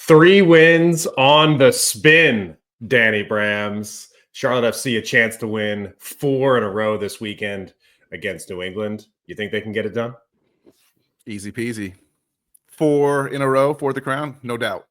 3 wins on the spin, Danny Brams. Charlotte FC a chance to win 4 in a row this weekend against New England. You think they can get it done? Easy peasy. 4 in a row for the crown, no doubt.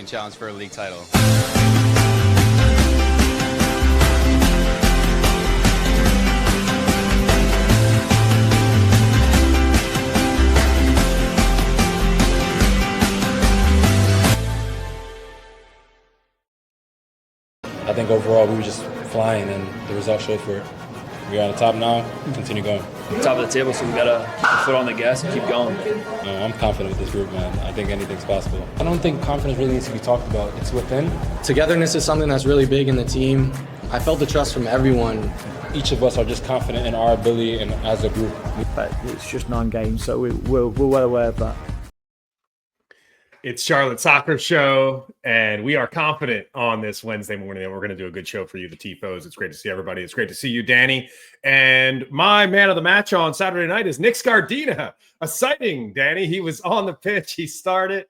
Challenge for a league title. I think overall we were just flying and the result showed for it. We're on the top now, continue going. Top of the table, so we got a foot on the gas and keep going. I'm confident with this group, man. I think anything's possible. I don't think confidence really needs to be talked about. It's within. Togetherness is something that's really big in the team. I felt the trust from everyone. Each of us are just confident in our ability and as a group. But it's just 9 games, so we're well aware of that. It's Charlotte Soccer Show, and we are confident on this Wednesday morning that we're going to do a good show for you, the Tifos. It's great to see everybody. It's great to see you, Danny. And my man of the match on Saturday night is Nick Scardina. A sighting, Danny. He was on the pitch. He started,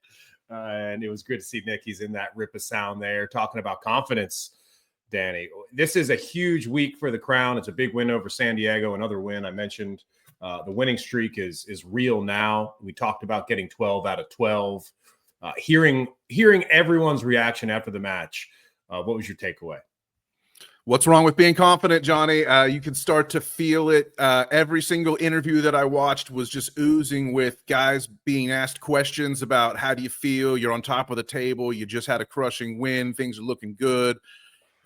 and it was good to see Nick. He's in that rip of sound there, talking about confidence, Danny. This is a huge week for the Crown. It's a big win over San Diego, another win. I mentioned the winning streak is real now. We talked about getting 12 out of 12. Hearing everyone's reaction after the match, what was your takeaway? What's wrong with being confident, Johnny? You can start to feel it. Every single interview that I watched was just oozing with guys being asked questions about how do you feel? You're on top of the table. You just had a crushing win. Things are looking good.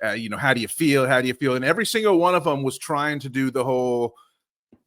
How do you feel? How do you feel? And every single one of them was trying to do the whole,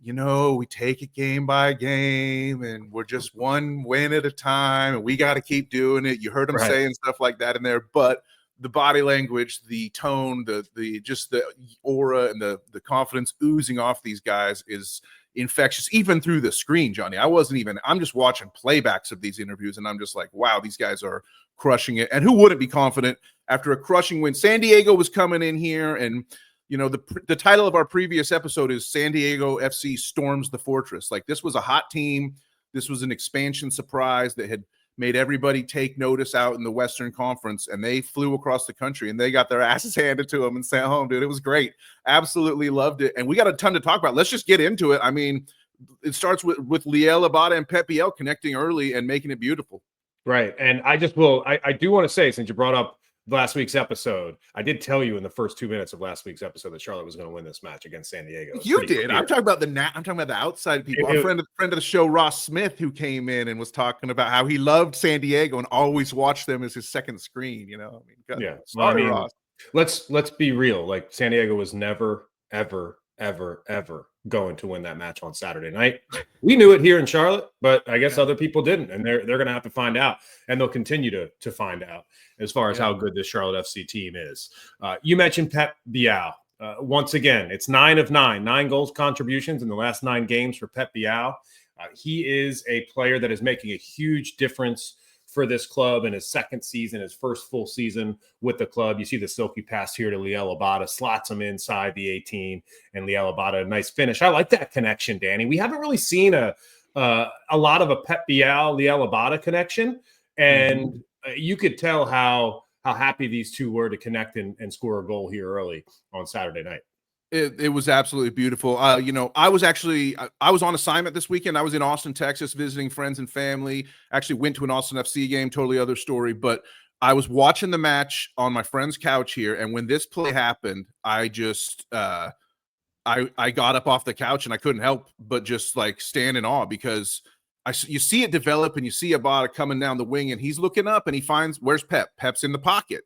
we take it game by game and we're just one win at a time and we got to keep doing it. You heard them saying stuff like that in there, but the body language, the tone, the aura and the confidence oozing off these guys is infectious, even through the screen, Johnny. I'm just watching playbacks of these interviews and I'm just like, wow, these guys are crushing it. And who wouldn't be confident after a crushing win? San Diego was coming in here and the title of our previous episode is San Diego FC Storms the Fortress. Like, this was a hot team. This was an expansion surprise that had made everybody take notice out in the Western Conference, and they flew across the country and they got their asses handed to them and sent home, dude. It was great. Absolutely loved it. And we got a ton to talk about. Let's just get into it. I mean, it starts with Liel Abada and Pep Biel connecting early and making it beautiful. Right. And I do want to say, since you brought up last week's episode, I did tell you in the first 2 minutes of last week's episode that Charlotte was going to win this match against San Diego. You did. Clear. I'm talking about the outside people. Our friend of the show, Ross Smith, who came in and was talking about how he loved San Diego and always watched them as his second screen. Sorry, Ross. Let's be real. Like, San Diego was never, ever going to win that match on Saturday night. We knew it here in Charlotte, but I guess other people didn't, and they're going to have to find out, and they'll continue to find out as far as how good this Charlotte FC team is. You mentioned Pep Biel. Once again, it's 9 of 9 goals contributions in the last 9 games for Pep Biel. He is a player that is making a huge difference for this club in his second season, his first full season with the club. You see the silky pass here to Liel Abada, slots him inside the 18, and Liel Abada, a nice finish. I like that connection, Danny. We haven't really seen a lot of a Pep Biel, Liel Abada connection, and you could tell how happy these two were to connect and score a goal here early on Saturday night. It was absolutely beautiful. I was on assignment this weekend. I was in Austin, Texas, visiting friends and family. Actually went to an Austin FC game, totally other story. But I was watching the match on my friend's couch here, and when this play happened, I just I got up off the couch and I couldn't help but just like stand in awe, because you see it develop and you see Abada coming down the wing and he's looking up and he finds, where's Pep? Pep's in the pocket.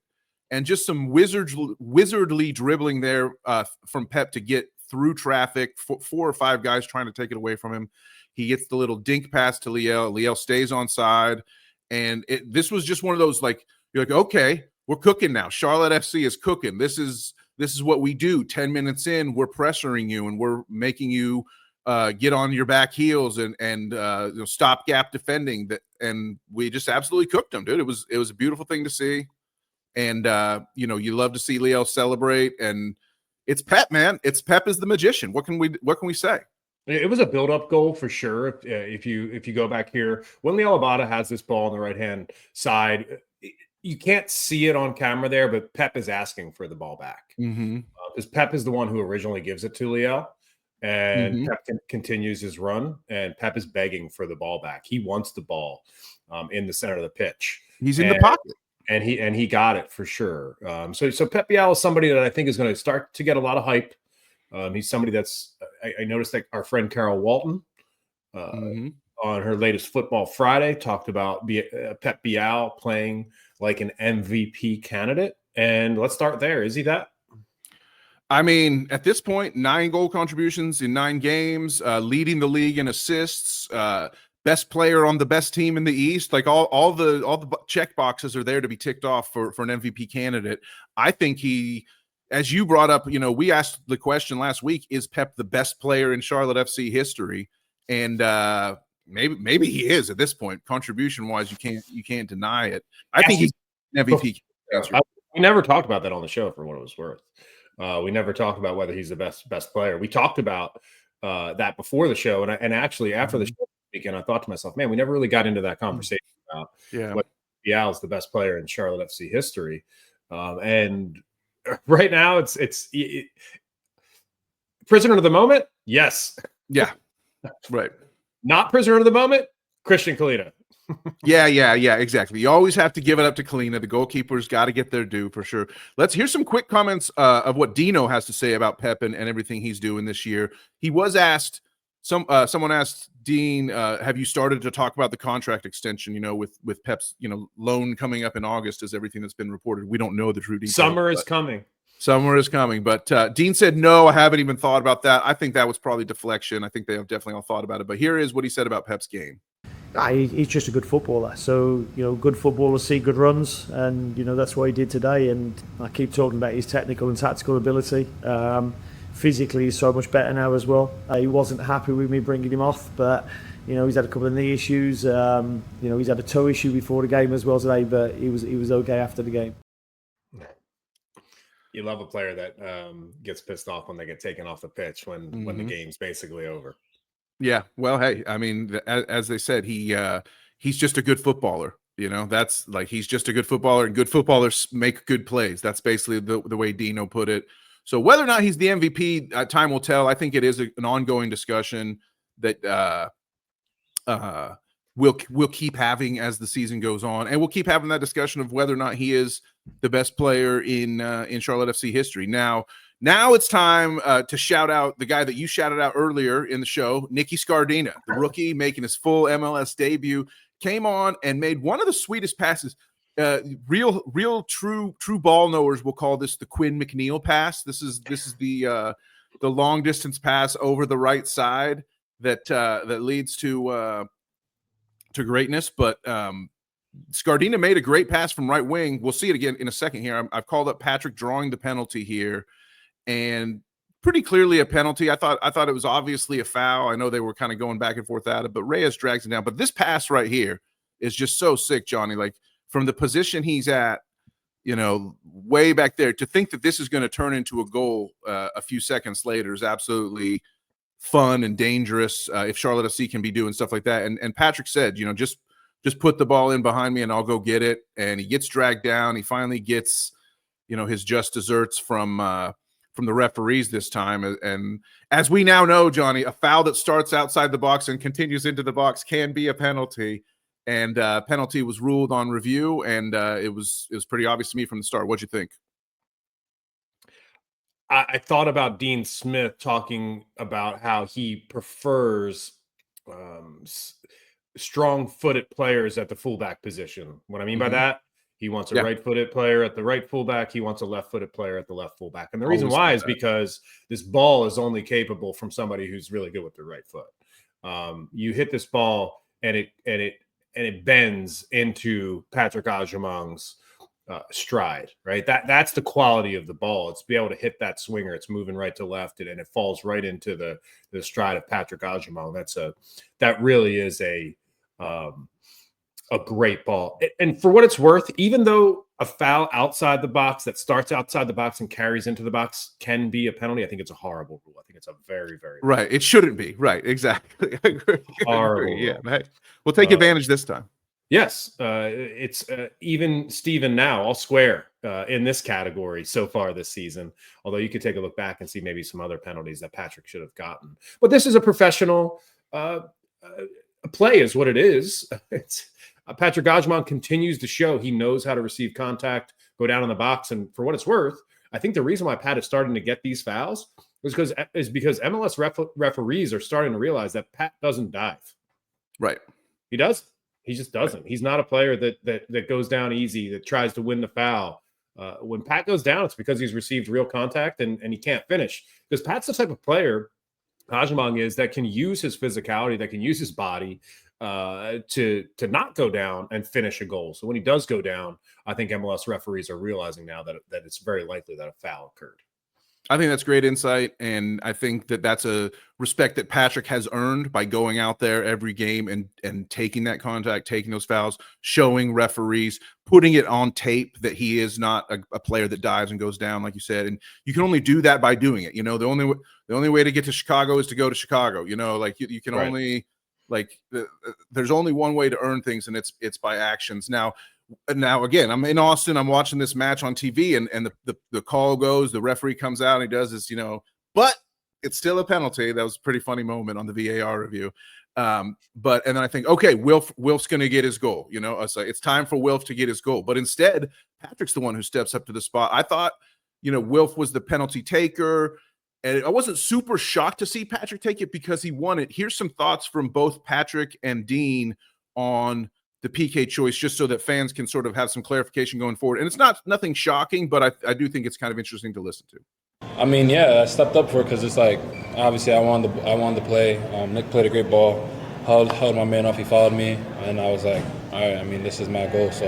And just some wizardly dribbling there from Pep to get through traffic, 4 or 5 guys trying to take it away from him. He gets the little dink pass to Liel. Liel stays on side. And this was just one of those, like, you're like, okay, we're cooking now. Charlotte FC is cooking. This is what we do. 10 minutes in, we're pressuring you and we're making you get on your back heels and stopgap defending. And we just absolutely cooked them, dude. It was a beautiful thing to see. And you love to see Leo celebrate. And it's Pep, man. It's Pep is the magician. What can we say? It was a build-up goal for sure. If you go back here, when Leo Abada has this ball on the right-hand side, you can't see it on camera there, but Pep is asking for the ball back. Because Pep is the one who originally gives it to Leo, and Pep continues his run, and Pep is begging for the ball back. He wants the ball in the center of the pitch. He's in the pocket. And he got it for sure. So Pep Biel is somebody that I think is going to start to get a lot of hype. He's somebody that's I noticed that our friend Carol Walton on her latest Football Friday talked about Pep Biel playing like an MVP candidate. And let's start there. Is he that? I mean, at this point, 9 goal contributions in 9 games, leading the league in assists, best player on the best team in the East. Like all the check boxes are there to be ticked off for an MVP candidate. I think he, as you brought up, we asked the question last week, is Pep the best player in Charlotte FC history? And maybe he is at this point. Contribution wise, you can't deny it. I think he's an MVP. We never talked about that on the show for what it was worth. We never talked about whether he's the best player. We talked about that before the show, and actually after the show weekend, I thought to myself, man, we never really got into that conversation about what Biel is the best player in Charlotte FC history. And right now, it's prisoner of the moment. Yes. Yeah. Right. Not prisoner of the moment. Christian Kalina. Yeah, exactly. You always have to give it up to Kalina. The goalkeeper's got to get their due for sure. Let's hear some quick comments of what Dino has to say about Pep and everything he's doing this year. He was asked, someone asked Dean, have you started to talk about the contract extension, with Pep's, loan coming up in August is everything that's been reported. We don't know the true details. Summer is coming. But Dean said, no, I haven't even thought about that. I think that was probably deflection. I think they have definitely all thought about it. But here is what he said about Pep's game. He's just a good footballer. So, good footballers see good runs, and, that's what he did today. And I keep talking about his technical and tactical ability. Physically, he's so much better now as well. He wasn't happy with me bringing him off, but, he's had a couple of knee issues. He's had a toe issue before the game as well today, but he was okay after the game. You love a player that gets pissed off when they get taken off the pitch when the game's basically over. Yeah, well, hey, I mean, as they said, he's just a good footballer. That's like he's just a good footballer, and good footballers make good plays. That's basically the way Dino put it. So whether or not he's the MVP, time will tell. I think it is an ongoing discussion that we'll keep having as the season goes on, and we'll keep having that discussion of whether or not he is the best player in Charlotte FC history. Now it's time to shout out the guy that you shouted out earlier in the show, Nick Scardina, the rookie making his full MLS debut, came on and made one of the sweetest passes. Real true ball knowers will call this the Quinn McNeil pass. This is the long distance pass over the right side that leads to greatness. But Scardina made a great pass from right wing. We'll see it again in a second here. I've called up Patrick drawing the penalty here, and pretty clearly a penalty. I thought it was obviously a foul. I know they were kind of going back and forth at it, but Reyes drags it down. But this pass right here is just so sick, Johnny. Like from the position he's at, way back there, to think that this is going to turn into a goal a few seconds later is absolutely fun and dangerous. If Charlotte FC can be doing stuff like that, and Patrick said, just put the ball in behind me and I'll go get it. And he gets dragged down. He finally gets, his just desserts from the referees this time. And as we now know, Johnny, a foul that starts outside the box and continues into the box can be a penalty. And penalty was ruled on review, and it was pretty obvious to me from the start. What'd you think? I thought about Dean Smith talking about how he prefers strong-footed players at the fullback position. What I mean by that, he wants a right-footed player at the right fullback. He wants a left-footed player at the left fullback. And the reason why is because this ball is only capable from somebody who's really good with their right foot. You hit this ball and it bends into Patrick Agyemang's stride, right? That's the quality of the ball. It's to be able to hit that swinger. It's moving right to left, and it falls right into the stride of Patrick Agyemang. That really is a great ball. And for what it's worth, even though a foul outside the box that starts outside the box and carries into the box can be a penalty, I think it's a horrible rule. I think it's a very, very right. It shouldn't be. Right. Exactly. I agree. Horrible. Yeah. Right. We'll take advantage this time. Yes, it's even Steven now all square in this category so far this season. Although you could take a look back and see maybe some other penalties that Patrick should have gotten. But this is a professional play, is what it is. It's Patrick Agyemang continues to show he knows how to receive contact, go down in the box, and for what it's worth, I think the reason why Pat is starting to get these fouls is because MLS referees are starting to realize that Pat doesn't dive. Right. He does. He just doesn't. He's not a player that goes down easy, that tries to win the foul. When Pat goes down, it's because he's received real contact and he can't finish. Because Pat's the type of player, Agyemang is, that can use his physicality, that can use his body to not go down and finish a goal. So when he does go down, I think MLS referees are realizing now that it's very likely that a foul occurred. I think that's great insight, and I think that that's a respect that Patrick has earned by going out there every game and taking that contact, taking those fouls, showing referees, putting it on tape that he is not a player that dives and goes down, like you said. And you can only do that by doing it. You know, the only way to get to Chicago is to go to Chicago. You know, like you can only there's only one way to earn things, and it's by actions. Now again, I'm in Austin. I'm watching this match on TV, and the call goes. The referee comes out and he does this, but it's still a penalty. That was a pretty funny moment on the VAR review. And then I think, okay, Wilf's going to get his goal. It's time for Wilf to get his goal. But instead, Patrick's the one who steps up to the spot. I thought, Wilf was the penalty taker, and I wasn't super shocked to see Patrick take it because he won it. Here's some thoughts from both Patrick and Dean on the PK choice, just so that fans can sort of have some clarification going forward. And it's nothing shocking, but I do think it's kind of interesting to listen to. I mean, yeah, I stepped up for it because it's like, obviously I wanted to play. Nick played a great ball, held my man off, he followed me, and I was like, all right, I mean, this is my goal, so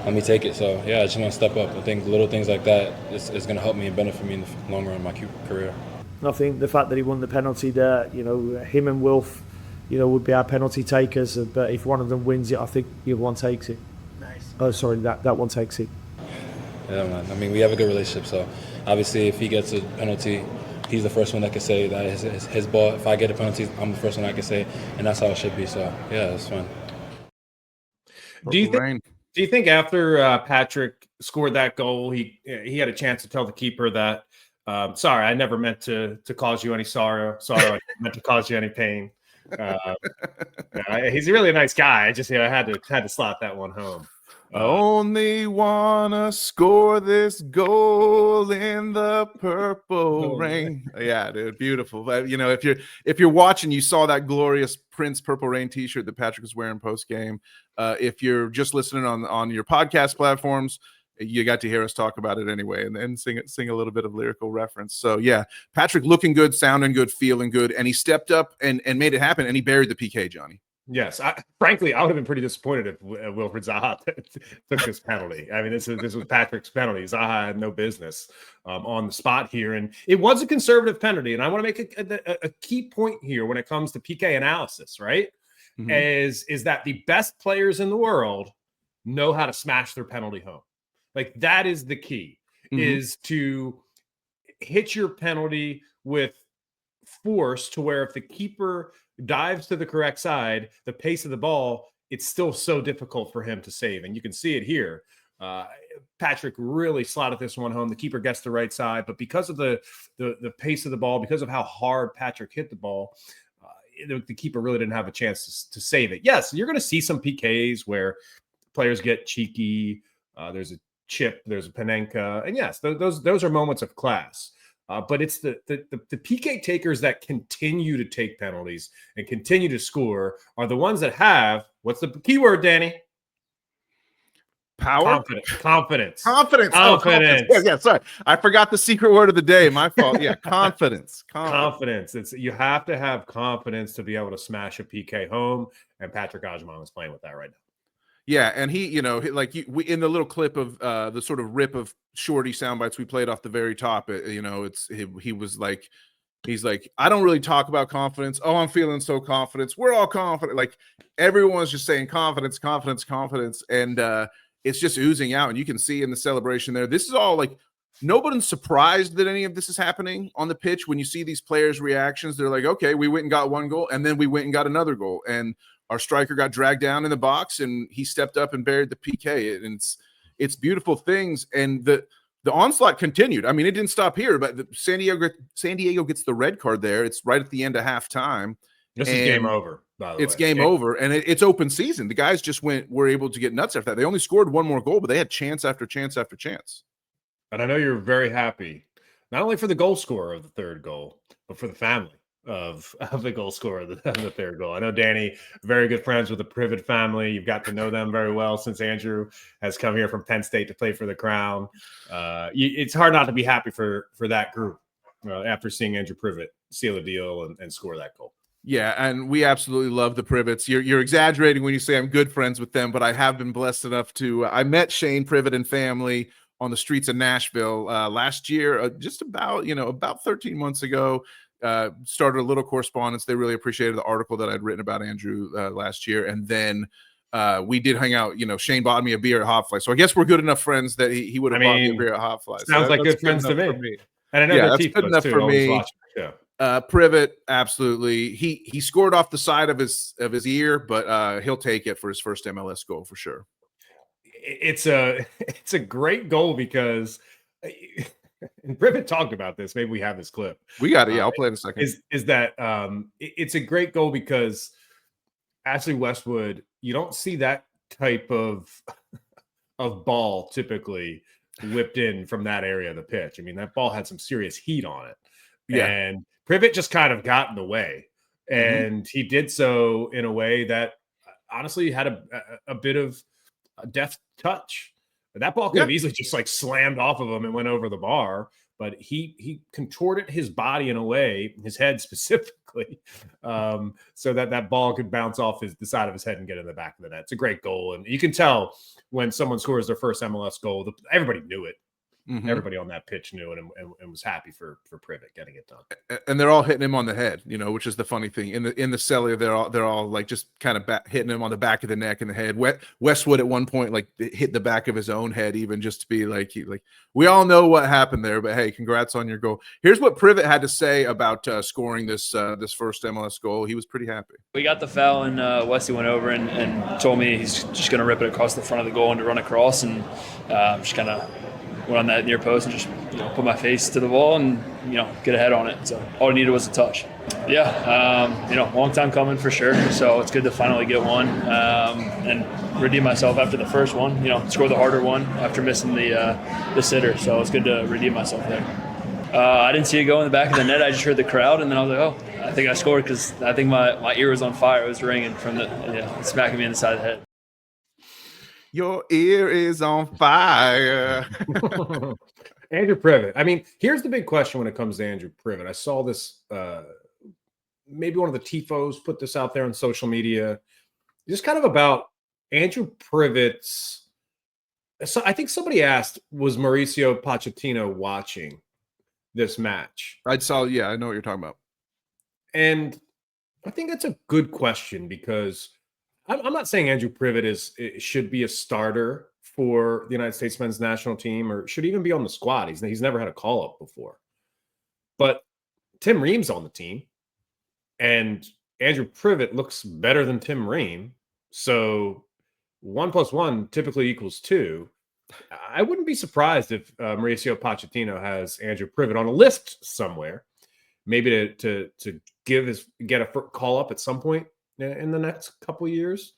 let me take it. So, yeah, I just want to step up. I think little things like that is going to help me and benefit me in the long run of my career. I think the fact that he won the penalty there, him and Wilf, would be our penalty takers. But if one of them wins it, I think the other one takes it. Nice. Oh, sorry, that one takes it. Yeah, man. I mean, we have a good relationship. So, obviously, if he gets a penalty, he's the first one that can say that is his ball. If I get a penalty, I'm the first one I can say, and that's how it should be. So, yeah, it's fun. Do you think after Patrick scored that goal, he had a chance to tell the keeper that, sorry, I never meant to cause you any sorrow. Sorry, I meant to cause you any pain. He's really a nice guy. I just had to slot that one home. Only wanna score this goal in the purple rain. Yeah, dude, beautiful. But if you're watching, you saw that glorious Prince Purple Rain T-shirt that Patrick was wearing post game. If you're just listening on your podcast platforms, you got to hear us talk about it anyway, and sing a little bit of lyrical reference. So yeah, Patrick looking good, sounding good, feeling good, and he stepped up and made it happen, and he buried the PK, Johnny. Yes, frankly, I would have been pretty disappointed if Wilfried Zaha took this penalty. I mean, this was Patrick's penalty. Zaha had no business on the spot here, and it was a conservative penalty. And I want to make a key point here when it comes to PK analysis, right? Mm-hmm. Is that the best players in the world know how to smash their penalty home. Like, that is the key, is to hit your penalty with force to where if the keeper dives to the correct side, the pace of the ball, it's still so difficult for him to save. And you can see it here. Patrick really slotted this one home. The keeper gets the right side, but because of the pace of the ball, because of how hard Patrick hit the ball, the keeper really didn't have a chance to save it. Yes, you're going to see some PKs where players get cheeky. There's a chip, there's a Panenka, and yes, those are moments of class. But it's the PK takers that continue to take penalties and continue to score are the ones that have, what's the key word, Danny? Power? Confidence. Yeah, sorry. I forgot the secret word of the day. My fault. Yeah, confidence. You have to have confidence to be able to smash a PK home, and Patrick Agyemang is playing with that right now. Yeah, and he, we in the little clip of the sort of rip of shorty sound bites we played off the very top, he was like, he's like, I don't really talk about confidence. Oh, I'm feeling so confident. We're all confident. Like everyone's just saying confidence, confidence, confidence, and it's just oozing out. And you can see in the celebration there, this is all like nobody's surprised that any of this is happening on the pitch. When you see these players' reactions, they're like, okay, we went and got one goal, and then we went and got another goal, and our striker got dragged down in the box, and he stepped up and buried the PK. And it's beautiful things. And the onslaught continued. I mean, it didn't stop here, but San Diego gets the red card there. It's right at the end of halftime. This is game over, by the way. It's game over, and it's open season. The guys just were able to get nuts after that. They only scored one more goal, but they had chance after chance after chance. And I know you're very happy, not only for the goal scorer of the third goal, but for the family of the goal scorer of the third goal. I know Danny, very good friends with the Privet family. You've got to know them very well since Andrew has come here from Penn State to play for the Crown. It's hard not to be happy for that group after seeing Andrew Privet seal the deal and score that goal. Yeah, and we absolutely love the Privets. You're exaggerating when you say I'm good friends with them, but I have been blessed enough to I met Shane Privet and family on the streets of Nashville last year, just about 13 months ago. Started a little correspondence. They really appreciated the article that I'd written about Andrew last year, and then we did hang out. Shane bought me a beer at Hopfly, so I guess we're good enough friends that he would have bought me a beer at Hopfly. Sounds like good friends to me. And I know that's good enough for me. Privet, absolutely. He scored off the side of his ear, but he'll take it for his first MLS goal for sure. It's a great goal because and Privet talked about this. Maybe we have this clip. We got it. Yeah, I'll play it in a second. Is that it's a great goal because Ashley Westwood, you don't see that type of ball typically whipped in from that area of the pitch. I mean, that ball had some serious heat on it. Yeah. And Privet just kind of got in the way. And he did so in a way that honestly had a bit of a deft touch. That ball could have easily just like slammed off of him and went over the bar, but he contorted his body in a way, his head specifically, so that ball could bounce off the side of his head and get in the back of the net. It's a great goal, and you can tell when someone scores their first MLS goal, everybody knew it. Everybody on that pitch knew it and was happy for Privet getting it done. And they're all hitting him on the head, which is the funny thing. In the celly, they're all like just kind of hitting him on the back of the neck and the head. Westwood at one point like hit the back of his own head, even just to be like we all know what happened there. But hey, congrats on your goal. Here's what Privet had to say about scoring this first MLS goal. He was pretty happy. We got the foul, and Wesley went over and told me he's just going to rip it across the front of the goal and to run across, and just kind of went on that near post and just put my face to the ball and get a head on it. So all I needed was a touch. Long time coming for sure. So it's good to finally get one and redeem myself after the first one. Score the harder one after missing the sitter. So it's good to redeem myself there. I didn't see it go in the back of the net. I just heard the crowd, and then I was like, oh, I think I scored because I think my ear was on fire. It was ringing from smacking me in the side of the head. Your ear is on fire. Andrew Privet. I mean, here's the big question when it comes to Andrew Privet. I saw this, maybe one of the TIFOs put this out there on social media, just kind of about Andrew Privet's. So I think somebody asked, was Mauricio Pochettino watching this match? I know what you're talking about. And I think that's a good question because I'm not saying Andrew Privet should be a starter for the United States men's national team or should even be on the squad. He's never had a call-up before. But Tim Ream's on the team, and Andrew Privet looks better than Tim Ream. So 1 + 1 typically equals 2. I wouldn't be surprised if Mauricio Pochettino has Andrew Privet on a list somewhere, maybe to get a call-up at some point in the next couple of years.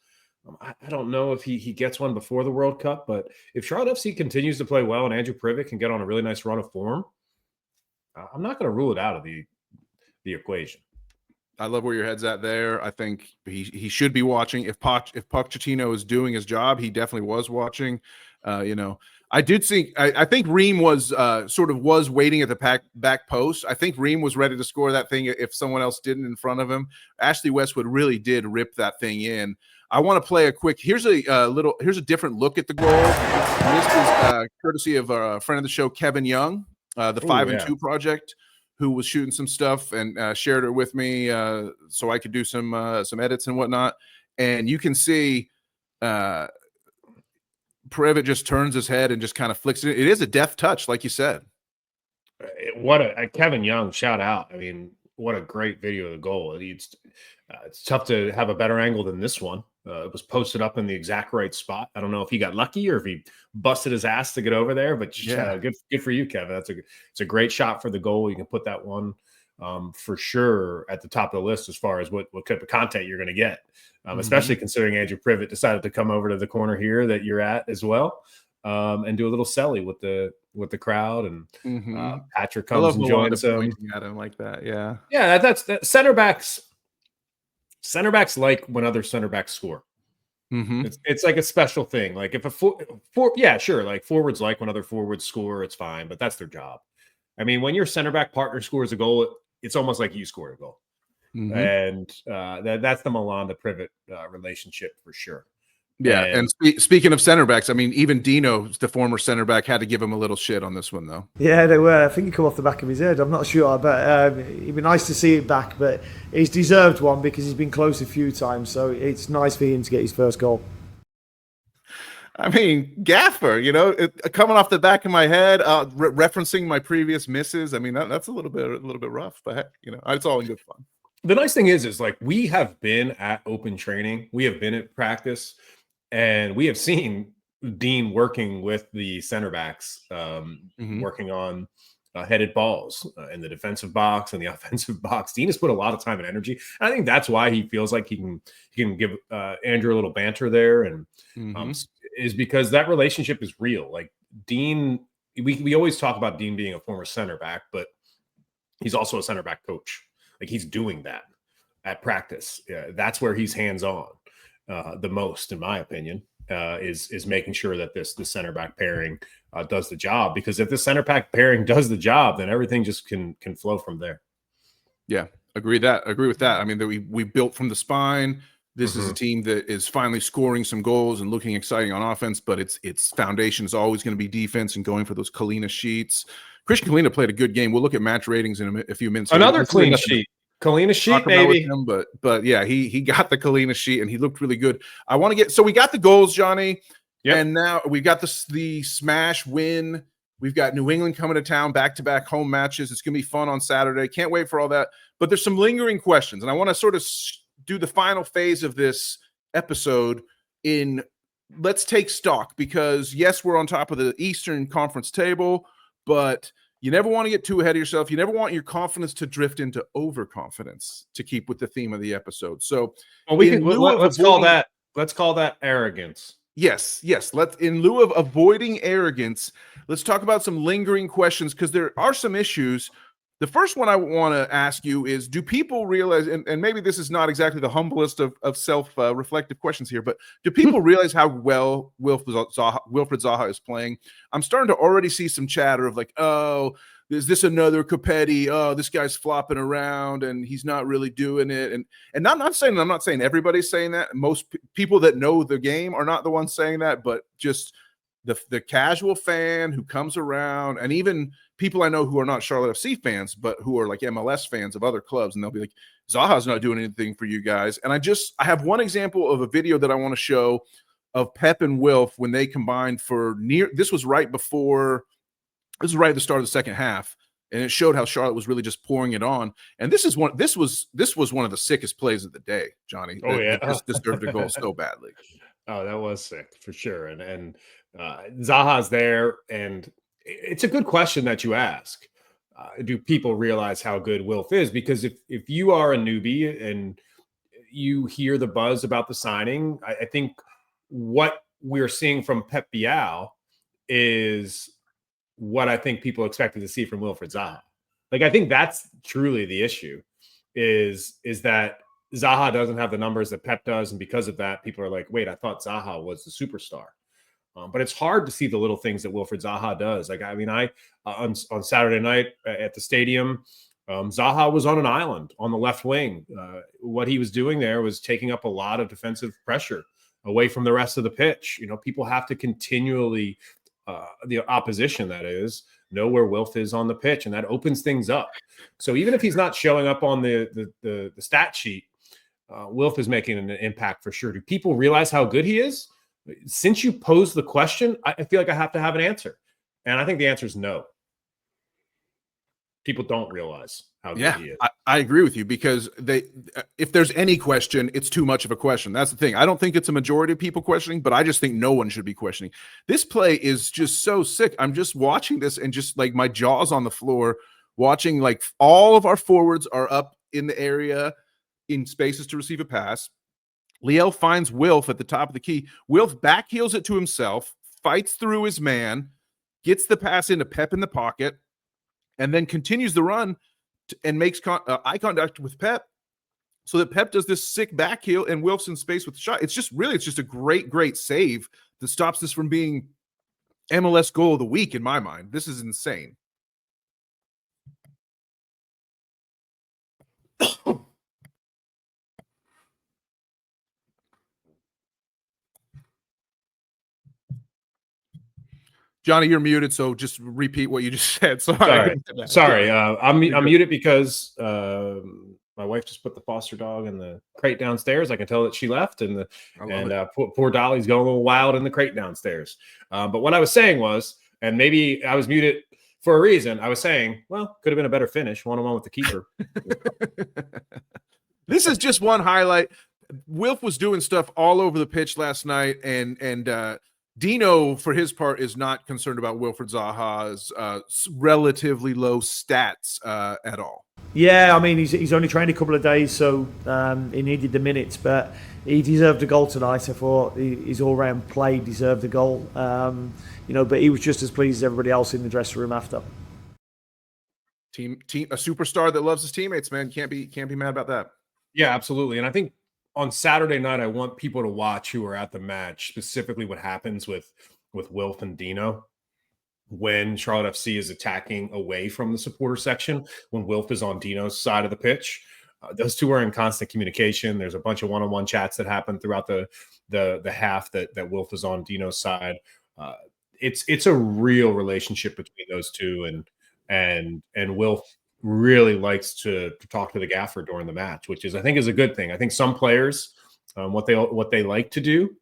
I don't know if he gets one before the World Cup, but if Charlotte FC continues to play well and Andrew Privet can get on a really nice run of form, I'm not going to rule it out of the equation. I love where your head's at there. I think he should be watching. If Pochettino is doing his job, he definitely was watching. I did see. I think Ream was was waiting at the back post. I think Ream was ready to score that thing if someone else didn't in front of him. Ashley Westwood really did rip that thing in. I want to play a quick. Here's a different look at the goal. And this is courtesy of a friend of the show, Kevin Young, the 5 and 2 project, who was shooting some stuff and shared it with me so I could do some edits and whatnot. And you can see. Privet just turns his head and just kind of flicks it. It is a deft touch, like you said. What a Kevin Young shout out. I mean, what a great video of the goal. It's tough to have a better angle than this one. It was posted up in the exact right spot. I don't know if he got lucky or if he busted his ass to get over there, but good for you, Kevin. It's a great shot for the goal. You can put that one for sure at the top of the list as far as what type of content you're going to get, especially considering Andrew Privet decided to come over to the corner here that you're at as well, and do a little selly with the crowd, and Patrick comes and joins him at him like that. Yeah, that's center backs. Center backs like when other center backs score. It's like a special thing. Like if like forwards like when other forwards score, it's fine, but that's their job. I mean, when your center back partner scores a goal, it's almost like you scored a goal. And that's the Malanda Privet relationship for sure. Yeah, and speaking of center backs, I mean, even Dino, the former center back, had to give him a little shit on this one, though. Yeah, they were. I think he come off the back of his head. I'm not sure, but it'd be nice to see it back. But he's deserved one because he's been close a few times, so it's nice for him to get his first goal. I mean, Gaffer, coming off the back of my head, referencing my previous misses. I mean, that's a little bit rough, but heck, it's all in good fun. The nice thing is like we have been at open training, we have been at practice, and we have seen Dean working with the center backs, working on headed balls in the defensive box and the offensive box. Dean has put a lot of time and energy. And I think that's why he feels like he can give Andrew a little banter there, and is because that relationship is real. Like Dean, we always talk about Dean being a former center back, but he's also a center back coach. Like he's doing that at practice. That's where he's hands-on the most, in my opinion, is making sure that the center back pairing does the job. Because if the center back pairing does the job, then everything just can flow from there. Yeah, agree with that. I mean, that we built from the spine. This is a team that is finally scoring some goals and looking exciting on offense, but its foundation is always going to be defense and going for those Kalina sheets. Christian Kalina played a good game. We'll look at match ratings in a few minutes. Another clean sheet. Kalina sheet, baby. Him, but yeah, he got the Kalina sheet and he looked really good. We got the goals, Johnny. Yep. And now we got the smash win. We've got New England coming to town, back-to-back home matches. It's going to be fun on Saturday. Can't wait for all that. But there's some lingering questions, and I want to sort of do the final phase of this episode in let's take stock, because yes, we're on top of the Eastern Conference table, but you never want to get too ahead of yourself. You never want your confidence to drift into overconfidence, to keep with the theme of the episode. So let's call that arrogance. Yes. In lieu of avoiding arrogance, let's talk about some lingering questions, because there are some issues. The first one I want to ask you is, do people realize, and maybe this is not exactly the humblest of self-reflective questions here, but do people realize how well Wilfried Zaha is playing? I'm starting to already see some chatter of like, oh, is this another Capetti? Oh, this guy's flopping around and he's not really doing it. And I'm not saying everybody's saying that. Most people that know the game are not the ones saying that, but just the casual fan who comes around, and even people I know who are not Charlotte FC fans, but who are like MLS fans of other clubs, and they'll be like, Zaha's not doing anything for you guys. And I have one example of a video that I want to show of Pep and Wilf when they combined this was right at the start of the second half, and it showed how Charlotte was really just pouring it on. And this was one of the sickest plays of the day, Johnny. This deserved a goal so badly. Oh, that was sick for sure. And Zaha's there, and it's a good question that you ask. Do people realize how good Wilf is? Because if you are a newbie and you hear the buzz about the signing, I think what we're seeing from Pep Biel is what I think people expected to see from Wilfried Zaha. Like, I think that's truly the issue, is that Zaha doesn't have the numbers that Pep does, and because of that, people are like, wait, I thought Zaha was the superstar. But it's hard to see the little things that Wilfried Zaha does. Like, I mean, on Saturday night at the stadium, Zaha was on an island on the left wing. What he was doing there was taking up a lot of defensive pressure away from the rest of the pitch. You know, people have to continually, the opposition, that is, know where Wilf is on the pitch, and that opens things up. So even if he's not showing up on the stat sheet, Wilf is making an impact for sure. Do people realize how good he is? Since you posed the question, I feel like I have to have an answer. And I think the answer is no. People don't realize how good he is. I agree with you, because if there's any question, it's too much of a question. That's the thing. I don't think it's a majority of people questioning, but I just think no one should be questioning. This play is just so sick. I'm just watching this and just like my jaw's on the floor, watching like all of our forwards are up in the area in spaces to receive a pass. Liel finds Wilf at the top of the key. Wilf backheels it to himself, fights through his man, gets the pass into Pep in the pocket, and then continues the run and makes eye contact with Pep, so that Pep does this sick backheel and Wilf's in space with the shot. It's just a great save that stops this from being MLS goal of the week in my mind. This is insane. Johnny, you're muted, so just repeat what you just said. Sorry. I'm muted because my wife just put the foster dog in the crate downstairs. I can tell that she left, and poor Dolly's going a little wild in the crate downstairs. But what I was saying was, and maybe I was muted for a reason, I was saying, well, could have been a better finish, 1-on-1 with the keeper. This is just one highlight. Wilf was doing stuff all over the pitch last night, and Dino, for his part, is not concerned about Wilfried Zaha's relatively low stats at all. Yeah, I mean, he's only trained a couple of days, so he needed the minutes, but he deserved a goal tonight. I thought his all-round play deserved a goal, but he was just as pleased as everybody else in the dressing room after. Team, a superstar that loves his teammates, man. Can't be mad about that. Yeah, absolutely. And I think on Saturday night, I want people to watch who are at the match, specifically what happens with Wilf and Dino when Charlotte FC is attacking away from the supporter section, when Wilf is on Dino's side of the pitch. Those two are in constant communication. There's a bunch of one-on-one chats that happen throughout the half that Wilf is on Dino's side. It's a real relationship between those two, and Wilf really likes to talk to the gaffer during the match, which I think is a good thing. I think some players, what they like to do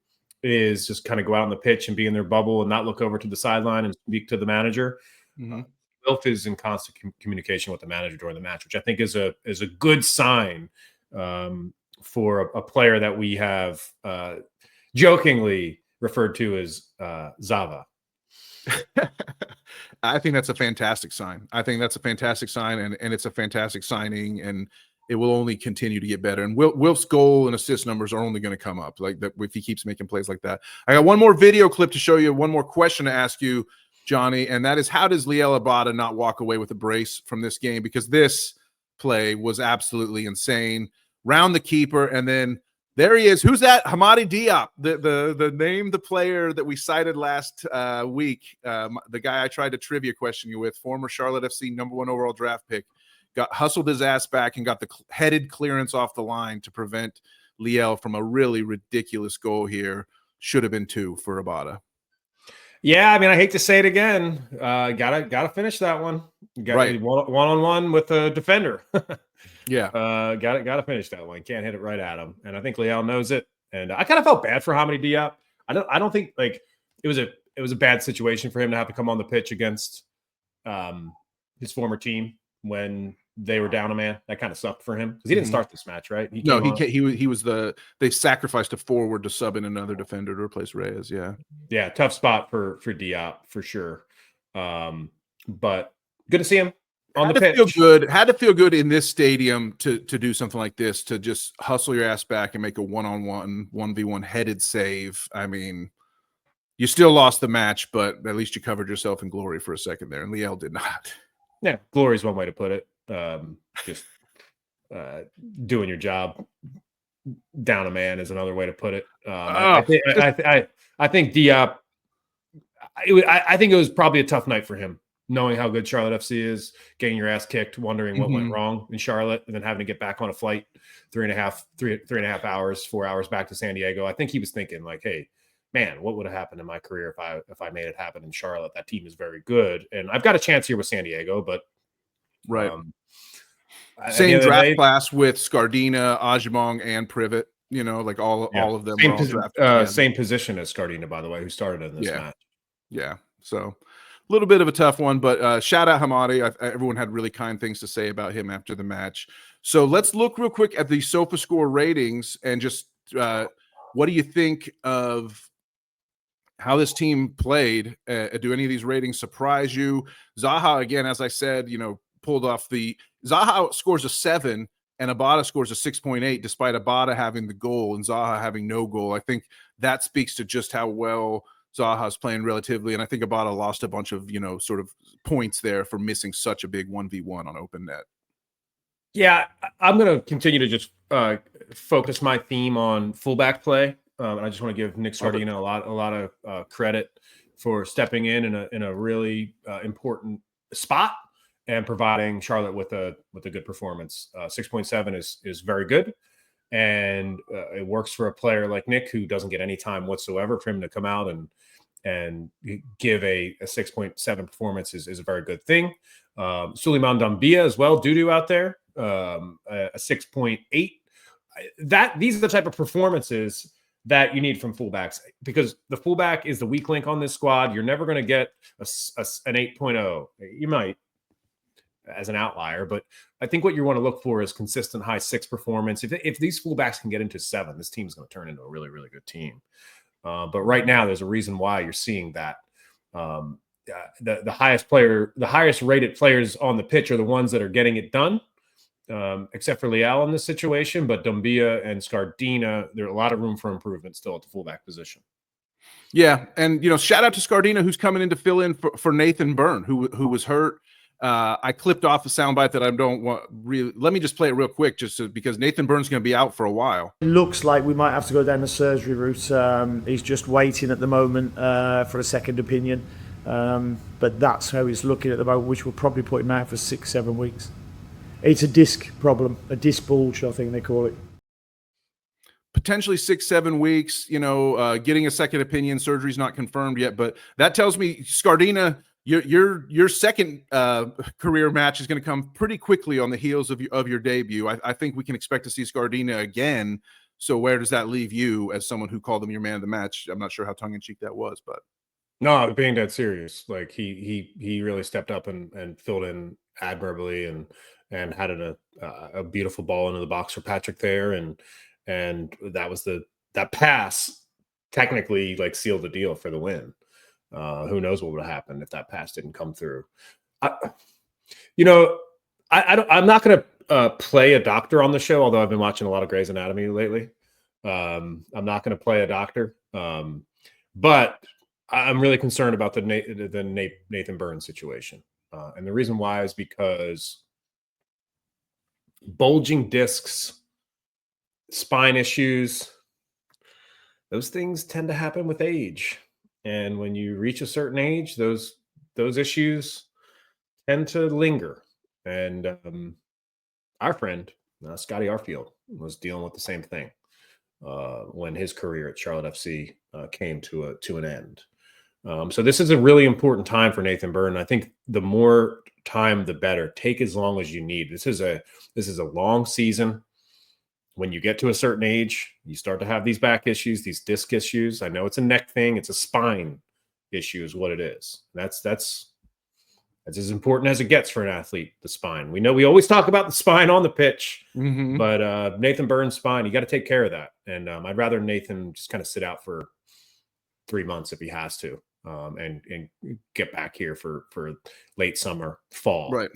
is just kind of go out on the pitch and be in their bubble and not look over to the sideline and speak to the manager. Mm-hmm. Wilf is in constant communication with the manager during the match, which I think is a good sign for a player that we have jokingly referred to as Zava. I think that's a fantastic sign. And it's a fantastic signing, and it will only continue to get better. And Wilf's goal and assist numbers are only going to come up like that if he keeps making plays like that. I got one more video clip to show you, one more question to ask you, Johnny, and that is, how does Liel Abada not walk away with a brace from this game? Because this play was absolutely insane. Round the keeper, and then there he is. Who's that? Hamadi Diop, the name, the player that we cited last week, the guy I tried to trivia question you with, former Charlotte FC #1 overall draft pick, got hustled his ass back and got the headed clearance off the line to prevent Liel from a really ridiculous goal here. Should have been 2 for Abada. Yeah, I mean, I hate to say it again. Gotta finish that one. Right, one-on-one with a defender. Yeah, gotta finish that one. Can't hit it right at him, and I think Liel knows it. And I kind of felt bad for Hamadi Diop. I don't think like it was a bad situation for him to have to come on the pitch against his former team when they were down a man. That kind of sucked for him because he didn't start this match, right? He was they sacrificed a forward to sub in another defender to replace Reyes. Yeah, tough spot for Diop for sure. But good to see him on the pitch. Had to feel good in this stadium to do something like this, to just hustle your ass back and make a 1-on-1 1v1 headed save. I mean, you still lost the match, but at least you covered yourself in glory for a second there, and Liel did not. Yeah, glory is one way to put it. Just doing your job down a man is another way to put it. I think Diop I think it was probably a tough night for him, knowing how good Charlotte FC is, getting your ass kicked, wondering what went wrong in Charlotte, and then having to get back on a flight 3.5 hours, 4 hours back to San Diego. I think he was thinking like, hey, man, what would have happened in my career if I made it happen in Charlotte? That team is very good, and I've got a chance here with San Diego, but same draft class with Scardina, Agyemang, and Privet. You know, like all of them. Same position as Scardina, by the way, who started in this match. Yeah, so a little bit of a tough one, but shout out Hamadi. Everyone had really kind things to say about him after the match. So let's look real quick at the SofaScore ratings and just what do you think of how this team played? Do any of these ratings surprise you? Zaha, again, as I said, pulled off Zaha scores a 7 and Abada scores a 6.8, despite Abada having the goal and Zaha having no goal. I think that speaks to just how well Zaha's playing relatively, and I think Abada lost a bunch of, sort of points there for missing such a big 1v1 on open net. Yeah, I'm going to continue to just focus my theme on fullback play. And I just want to give Nick Scardina a lot of credit for stepping in a really important spot and providing Charlotte with a good performance. 6.7 is very good, and it works for a player like Nick who doesn't get any time whatsoever. For him to come out and give a 6.7 performance is a very good thing. Suleiman Doumbia as well, doo-doo out there, a 6.8. These are the type of performances that you need from fullbacks, because the fullback is the weak link on this squad. You're never going to get an 8.0. You might as an outlier, but I think what you want to look for is consistent high 6 performance. If these fullbacks can get into 7, this team is going to turn into a really, really good team. But right now, there's a reason why you're seeing that. The highest rated players on the pitch are the ones that are getting it done, except for Leal in this situation. But Doumbia and Scardina, there's a lot of room for improvement still at the fullback position. Yeah, and shout out to Scardina, who's coming in to fill in for Nathan Byrne, who was hurt. I clipped off a soundbite that I don't want really. Let me just play it real quick, because Nathan Byrne's going to be out for a while. It looks like we might have to go down the surgery route. He's just waiting at the moment for a second opinion. But that's how he's looking at the moment, which will probably put him out for 6-7 weeks. It's a disc problem, a disc bulge, I think they call it. Potentially 6-7 weeks, getting a second opinion. Surgery's not confirmed yet, but that tells me, Scardina, your second career match is going to come pretty quickly on the heels of your debut. I think we can expect to see Scardina again. So where does that leave you as someone who called him your man of the match? I'm not sure how tongue-in-cheek that was, but no, being dead serious. Like he really stepped up and filled in admirably and had a beautiful ball into the box for Patrick there, and that pass technically like sealed the deal for the win. Who knows what would have happened if that pass didn't come through? I'm not going to play a doctor on the show, although I've been watching a lot of Grey's Anatomy lately. I'm not going to play a doctor, but I'm really concerned about the Nathan Byrne situation, and the reason why is because bulging discs, spine issues, those things tend to happen with age. And when you reach a certain age, those issues tend to linger. And our friend, Scotty Arfield, was dealing with the same thing when his career at Charlotte FC came to an end. So this is a really important time for Nathan Byrne. I think the more time, the better. Take as long as you need. This is a long season. When you get to a certain age, you start to have these back issues, these disc issues. I know it's a neck thing. It's a spine issue is what it is. That's as important as it gets for an athlete, the spine. We know we always talk about the spine on the pitch, but Nathan Byrne's spine, you got to take care of that. And I'd rather Nathan just kind of sit out for 3 months if he has to, and get back here for late summer, fall. Right.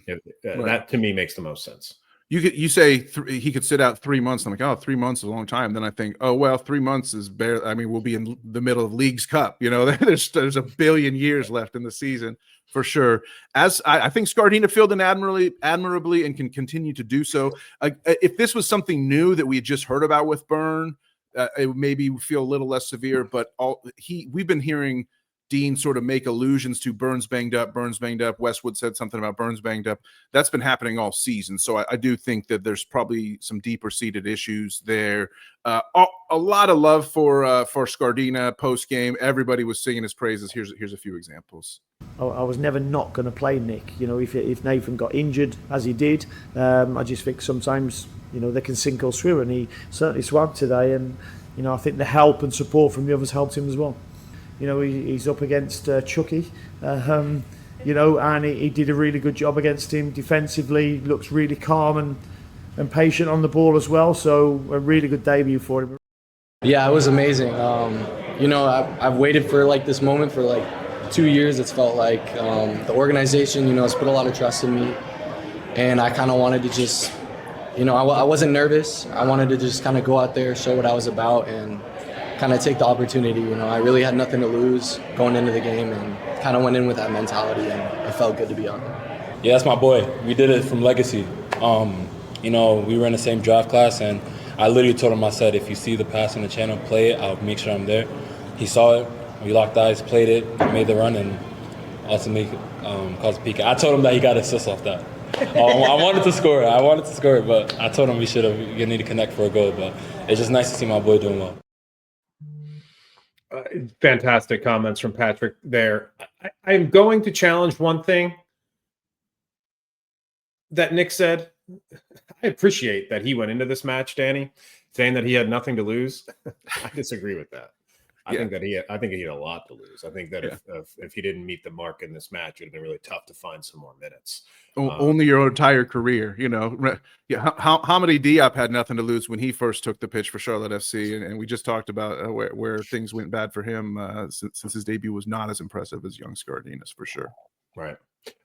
That to me makes the most sense. You say he could sit out 3 months. I'm like, oh, 3 months is a long time. Then I think, oh, well, 3 months is barely. I mean, we'll be in the middle of League's Cup. There's a billion years left in the season for sure. As I think Scardina filled in admirably and can continue to do so. If this was something new that we had just heard about with Byrne, it would maybe feel a little less severe. But we've been hearing Dean sort of make allusions to Burns banged up. Westwood said something about Burns banged up. That's been happening all season. So I do think that there's probably some deeper seated issues there. A lot of love for Scardina post game. Everybody was singing his praises. Here's a few examples. I was never not going to play Nick. If Nathan got injured, as he did, I just think sometimes, they can sink or swim, and he certainly swam today. And, I think the help and support from the others helped him as well. He's up against Chucky, and he did a really good job against him defensively. Looks really calm and patient on the ball as well. So a really good debut for him. Yeah, it was amazing. I've waited for this moment for 2 years. It's felt like the organization, has put a lot of trust in me, and I kind of wanted to just, I wasn't nervous. I wanted to just kind of go out there, show what I was about, and kind of take the opportunity. I really had nothing to lose going into the game, and kind of went in with that mentality, and it felt good to be on there. Yeah, that's my boy. We did it from Legacy. We were in the same draft class, and I literally told him, I said, if you see the pass on the channel, play it. I'll make sure I'm there. He saw it. We locked eyes, played it, made the run, and ultimately caused a PK. I told him that he got assist off that. I wanted to score it, but I told him you need to connect for a goal. But it's just nice to see my boy doing well. Fantastic comments from Patrick there. I'm going to challenge one thing that Nick said. I appreciate that he went into this match, Danny, saying that he had nothing to lose. I disagree with that. I think he had a lot to lose. I think that if he didn't meet the mark in this match, it would have been really tough to find some more minutes. Only your entire career, Yeah, Hamady Diop had nothing to lose when he first took the pitch for Charlotte FC, and we just talked about where things went bad for him since his debut was not as impressive as young Scardina's for sure. Right.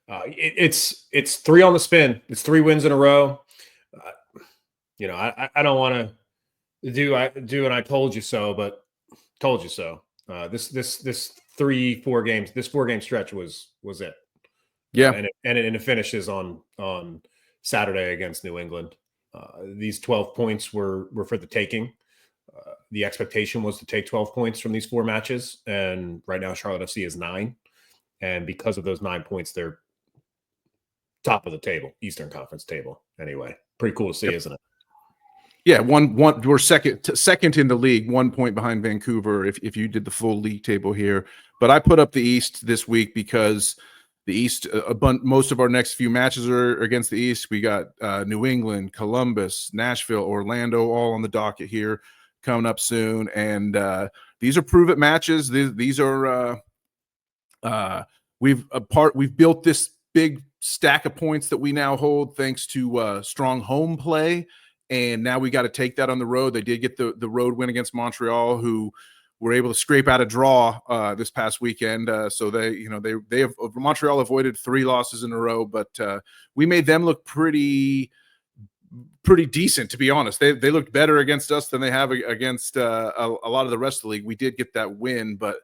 It's 3 on the spin. It's 3 wins in a row. I don't want to do and I told you so, but told you so. This 4 game stretch was it. Yeah, and it finishes on Saturday against New England. These 12 points were for the taking. The expectation was to take 12 points from these 4 matches, and right now Charlotte FC is 9, and because of those 9 points, they're top of the table, Eastern Conference table. Anyway, pretty cool to see, isn't it? Yeah, we're second in the league, 1 point behind Vancouver if you did the full league table here. But I put up the East this week because the East, most of our next few matches are against the East. We got New England, Columbus, Nashville, Orlando, all on the docket here coming up soon. And these are prove-it matches. These are we've built this big stack of points that we now hold thanks to strong home play. And now we got to take that on the road. They did get the road win against Montreal, who were able to scrape out a draw this past weekend. So they have Montreal avoided 3 losses in a row, but we made them look pretty decent, to be honest. They looked better against us than they have against a lot of the rest of the league. We did get that win, but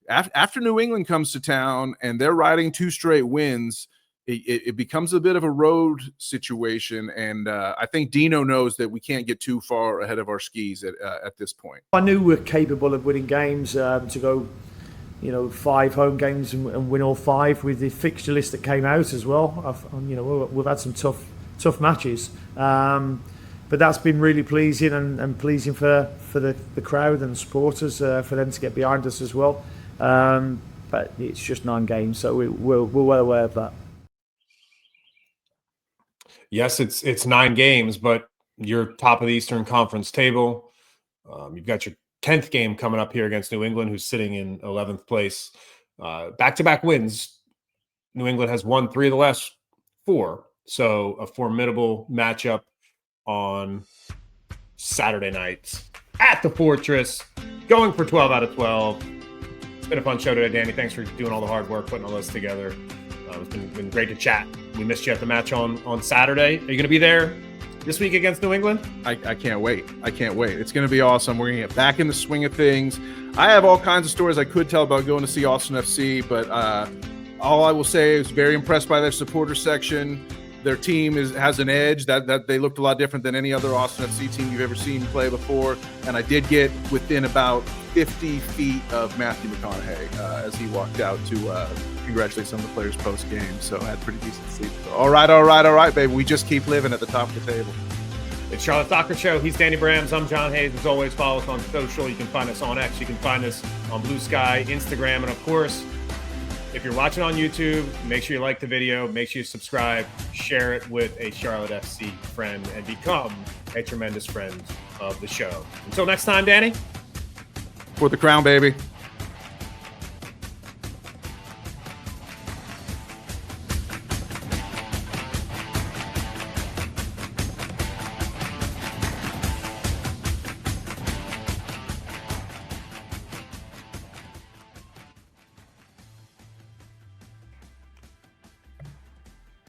after New England comes to town and they're riding 2 straight wins, it becomes a bit of a road situation, and I think Dino knows that we can't get too far ahead of our skis at this point. I knew we were capable of winning games to go, 5 home games and win all 5 with the fixture list that came out as well. We've had some tough matches, but that's been really pleasing and pleasing for the crowd and the supporters for them to get behind us as well. But it's just 9 games, so we're well aware of that. Yes, it's 9 games, but you're top of the Eastern Conference table. You've got your 10th game coming up here against New England, who's sitting in 11th place. Back-to-back wins. New England has won 3 of the last 4. So a formidable matchup on Saturday nights at the Fortress, going for 12 out of 12. It's been a fun show today, Danny. Thanks for doing all the hard work, putting all this together. It's been great to chat. We missed you at the match on Saturday. Are you going to be there this week against New England? I can't wait. It's going to be awesome. We're going to get back in the swing of things. I have all kinds of stories I could tell about going to see Austin FC, but all I will say is very impressed by their supporter section. Their team has an edge that they looked a lot different than any other Austin FC team you've ever seen play before. And I did get within about 50 feet of Matthew McConaughey as he walked out to congratulate some of the players post-game. So I had pretty decent seats. So, all right, baby. We just keep living at the top of the table. It's Charlotte Soccer Show. He's Danny Brams. I'm John Hayes. As always, follow us on social. You can find us on X. You can find us on Blue Sky, Instagram. And, of course, if you're watching on YouTube, make sure you like the video. Make sure you subscribe. Share it with a Charlotte FC friend and become a tremendous friend of the show. Until next time, Danny. For the crown, baby.